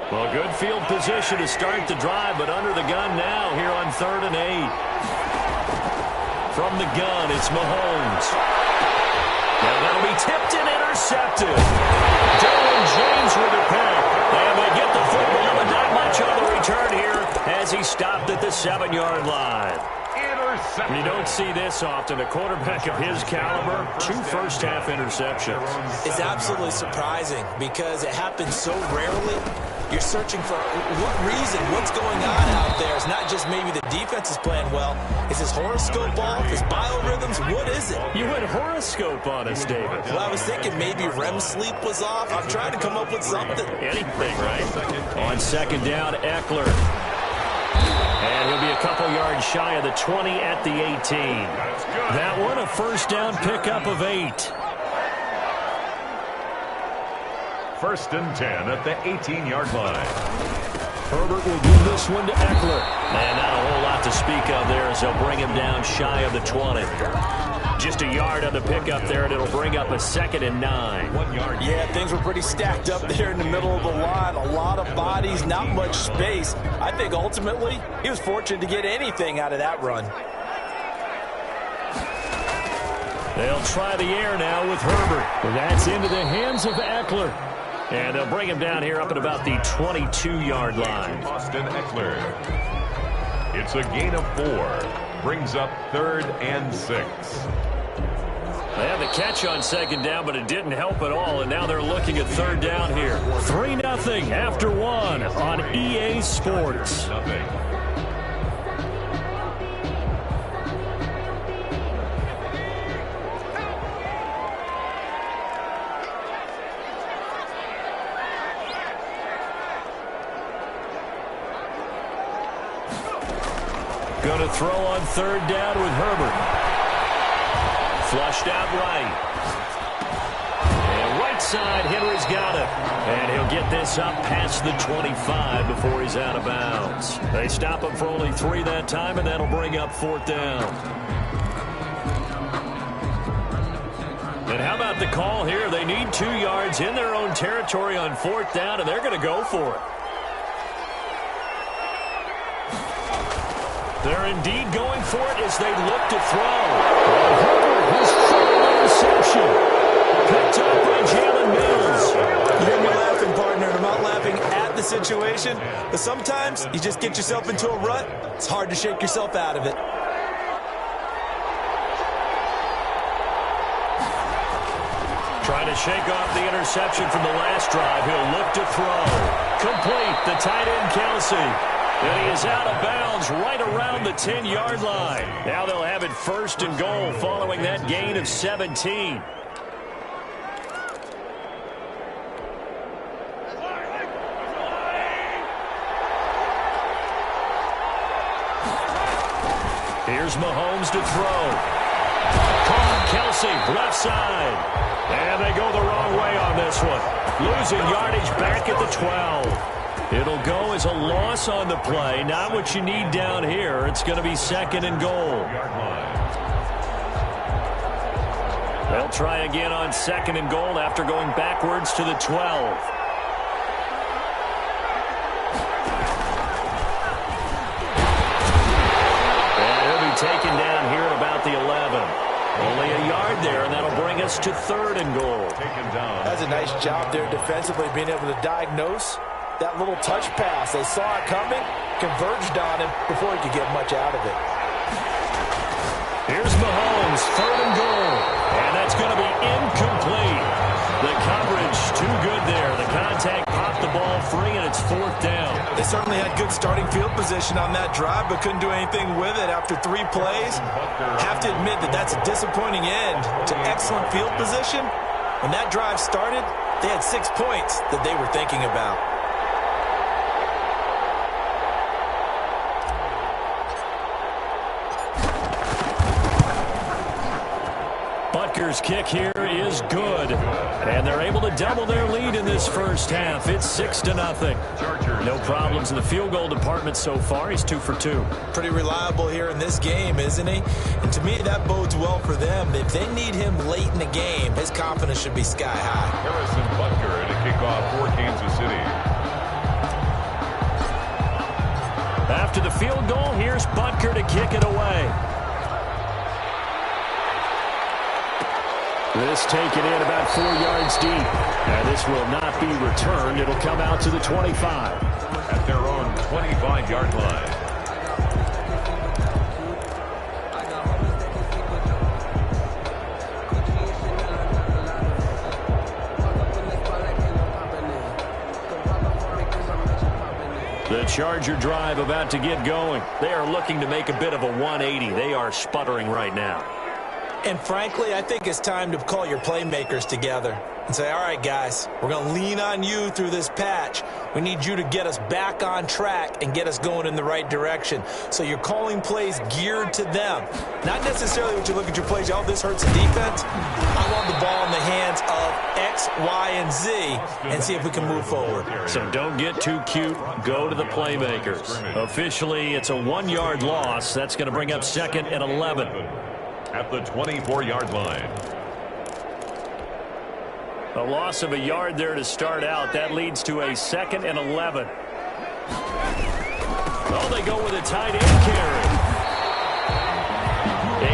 Well, good field position to start the drive, but under the gun now here on 3rd and 8. From the gun, it's Mahomes. Now that'll be tipped and intercepted. Derwin James with a pick. And they get the football, but not much on the return here as he stopped at the 7-yard line. You don't see this often. A quarterback of his caliber, 2 first-half interceptions. It's absolutely surprising because it happens so rarely. You're searching for what reason, what's going on out there. It's not just maybe the defense is playing well. Is his horoscope off? His biorhythms? What is it? You went horoscope on us, David. Well, I was thinking maybe REM sleep was off. I'm trying to come up with something. Anything, right? On 2nd down, Eckler. And he'll be a couple yards shy of the 20 at the 18. That one, a first down pickup of 8. 1st and 10 at the 18-yard line. Herbert will give this one to Eckler. And not a whole lot to speak of there as they'll bring him down shy of the 20. Just a yard on the pickup there, and it'll bring up a 2nd and 9. 1 yard. Yeah, things were pretty stacked up there in the middle of the line. A lot of bodies, not much space. I think ultimately he was fortunate to get anything out of that run. They'll try the air now with Herbert. And that's into the hands of Eckler. And they'll bring him down here up at about the 22-yard line. Austin Eckler. It's a gain of 4. Brings up 3rd and 6. They had the catch on 2nd down, but it didn't help at all. And now they're looking at 3rd down here. 3-0 after 1 on EA Sports. Nothing. Going to throw on 3rd down with Herbert. Flushed out right. And right side, Henry's got it. And he'll get this up past the 25 before he's out of bounds. They stop him for only 3 that time, and that'll bring up 4th down. And how about the call here? They need 2 yards in their own territory on 4th down, and they're going to go for it. They're indeed going for it as they look to throw. Herbert, his 3rd interception. Picked up by Jalen Mills. You hear me laughing, partner, and I'm not laughing at the situation, but sometimes you just get yourself into a rut. It's hard to shake yourself out of it. Trying to shake off the interception from the last drive. He'll look to throw. Complete, the tight end, Kelsey. And he is out of bounds right around the 10-yard line. Now they'll have it 1st and goal following that gain of 17. Here's Mahomes to throw. Caught Kelsey, left side. And they go the wrong way on this one. Losing yardage back at the 12. It'll go as a loss on the play. Not what you need down here. It's going to be 2nd and goal. They'll try again on 2nd and goal after going backwards to the 12. And he'll be taken down here at about the 11. Only a yard there, and that'll bring us to 3rd and goal. That's a nice job there defensively, being able to diagnose that little touch pass. They saw it coming, converged on him before he could get much out of it. Here's Mahomes, 3rd and goal. And that's going to be incomplete. The coverage too good there. The contact popped the ball free, and it's 4th down. They certainly had good starting field position on that drive, but couldn't do anything with it after 3 plays. Have to admit that that's a disappointing end to excellent field position. When that drive started, they had 6 points that they were thinking about. Butker's kick here is good. And they're able to double their lead in this first half. It's 6-0. No problems in the field goal department so far. He's 2 for 2. Pretty reliable here in this game, isn't he? And to me, that bodes well for them. If they need him late in the game, his confidence should be sky high. Harrison Butker at a kickoff for Kansas City. After the field goal, here's Butker to kick it away. This taken in about 4 yards deep. And this will not be returned. It'll come out to the 25. At their own 25-yard line. The Charger drive about to get going. They are looking to make a bit of a 180. They are sputtering right now. And frankly, I think it's time to call your playmakers together and say, all right, guys, we're going to lean on you through this patch. We need you to get us back on track and get us going in the right direction. So you're calling plays geared to them. Not necessarily what you look at your plays, oh, this hurts the defense. I want the ball in the hands of X, Y, and Z and see if we can move forward. So don't get too cute. Go to the playmakers. Officially, it's a 1-yard loss. That's going to bring up 2nd and 11. At the 24-yard line. A loss of a yard there to start out. That leads to a 2nd and 11. Oh, they go with a tight end carry.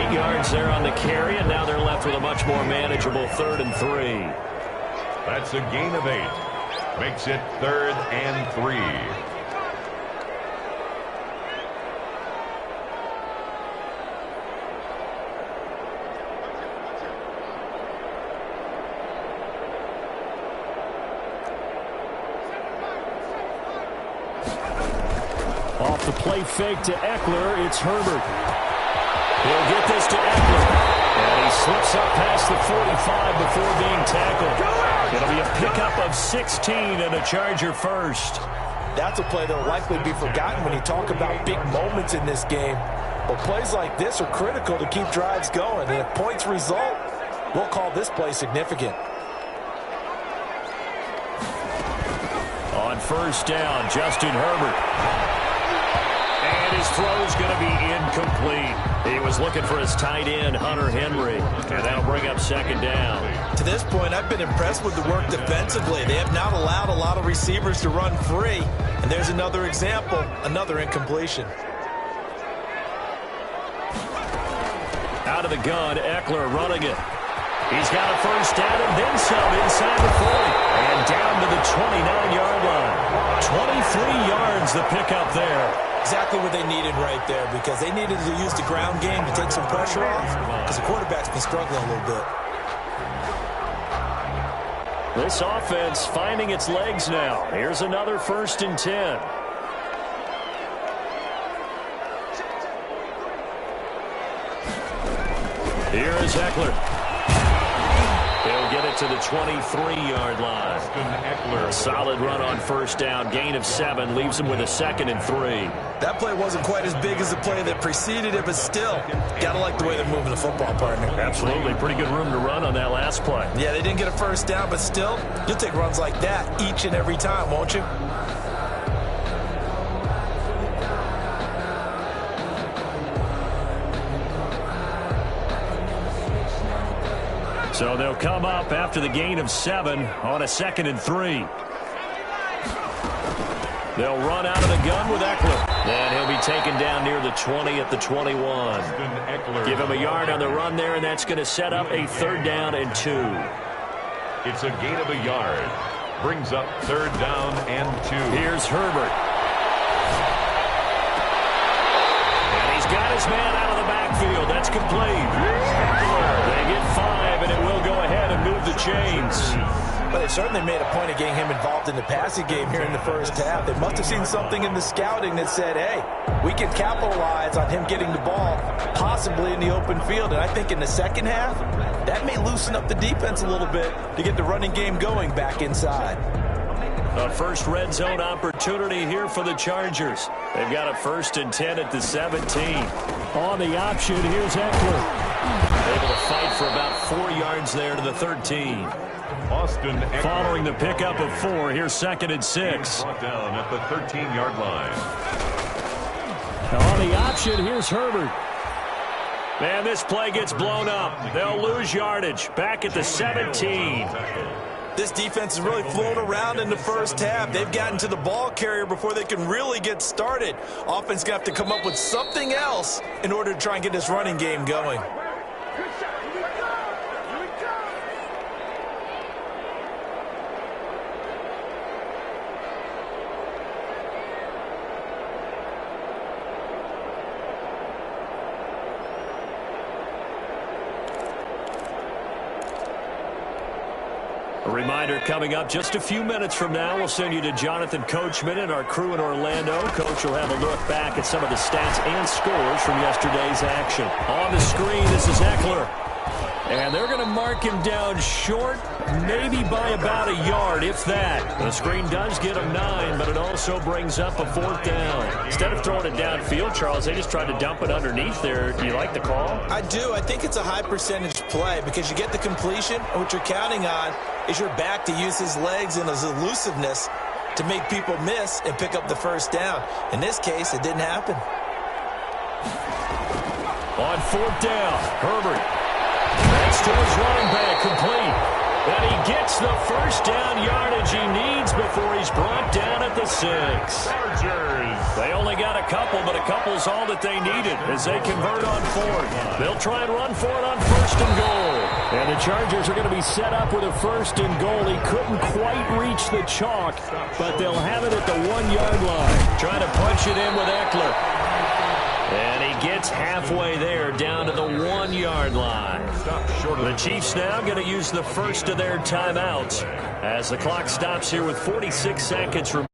8 yards there on the carry, and now they're left with a much more manageable 3rd and 3. That's a gain of 8. Makes it 3rd and 3. Off the play fake to Eckler, it's Herbert. He'll get this to Eckler. And he slips up past the 45 before being tackled. It'll be a pickup of 16 and a Charger first. That's a play that will likely be forgotten when you talk about big moments in this game. But plays like this are critical to keep drives going. And if points result, we'll call this play significant. On first down, Justin Herbert. And his throw's going to be incomplete. He was looking for his tight end, Hunter Henry. And that'll bring up 2nd down. To this point, I've been impressed with the work defensively. They have not allowed a lot of receivers to run free. And there's another example, another incompletion. Out of the gun, Eckler running it. He's got a first down and then some inside the 40. And down to the 29-yard line. 23 yards the pickup there. Exactly what they needed right there, because they needed to use the ground game to take some pressure off, because the quarterback's been struggling a little bit. This offense finding its legs now. Here's another 1st and 10. Here is Eckler. He'll get it to the 23-yard line. A solid run on first down. Gain of 7 leaves him with a 2nd and 3. That play wasn't quite as big as the play that preceded it, but still, gotta like the way they're moving the football, partner. Absolutely. Pretty good room to run on that last play. Yeah, they didn't get a first down, but still, you'll take runs like that each and every time, won't you? So they'll come up after the gain of 7 on a 2nd and 3. They'll run out of the gun with Eckler. And he'll be taken down near the 20 at the 21. Give him a yard on the run there, and that's going to set up a 3rd down and 2. It's a gain of a yard. Brings up 3rd down and 2. Here's Herbert. And he's got his man out of the backfield. That's complete. They get 5, and it will go ahead and move the chains. But they certainly made a point of getting him involved in the passing game here in the first half. They must have seen something in the scouting that said, hey, we can capitalize on him getting the ball, possibly in the open field. And I think in the second half, that may loosen up the defense a little bit to get the running game going back inside. A first red zone opportunity here for the Chargers. They've got a 1st and 10 at the 17. On the option, here's Eckler. Able to fight for about 4 yards there to the 13. Austin Eckler. Following the pickup of 4, here's 2nd and 6. Brought down at the 13-yard line. On the option, here's Herbert. Man, this play gets blown up. They'll lose yardage. Back at the 17. This defense is really flown around in the first half. They've gotten to the ball carrier before they can really get started. Offense going to have to come up with something else in order to try and get this running game going. A reminder coming up just a few minutes from now, we'll send you to Jonathan Coachman and our crew in Orlando. Coach will have a look back at some of the stats and scores from yesterday's action. On the screen, this is Eckler. And they're going to mark him down short, maybe by about a yard, if that. The screen does get him 9, but it also brings up a 4th down. Instead of throwing it downfield, Charles, they just tried to dump it underneath there. Do you like the call? I do. I think it's a high percentage play because you get the completion, and what you're counting on is your back to use his legs and his elusiveness to make people miss and pick up the first down. In this case, it didn't happen. On 4th down, Herbert. That's to his running back, complete. And he gets the first down yardage he needs before he's brought down at the 6. Chargers. They only got a couple, but a couple's all that they needed as they convert on 4th. They'll try and run for it on 1st and goal. And the Chargers are going to be set up with a 1st and goal. He couldn't quite reach the chalk, but they'll have it at the 1-yard line. Trying to punch it in with Eckler. And he gets halfway there down to the 1-yard line. The Chiefs now going to use the first of their timeouts as the clock stops here with 46 seconds remaining.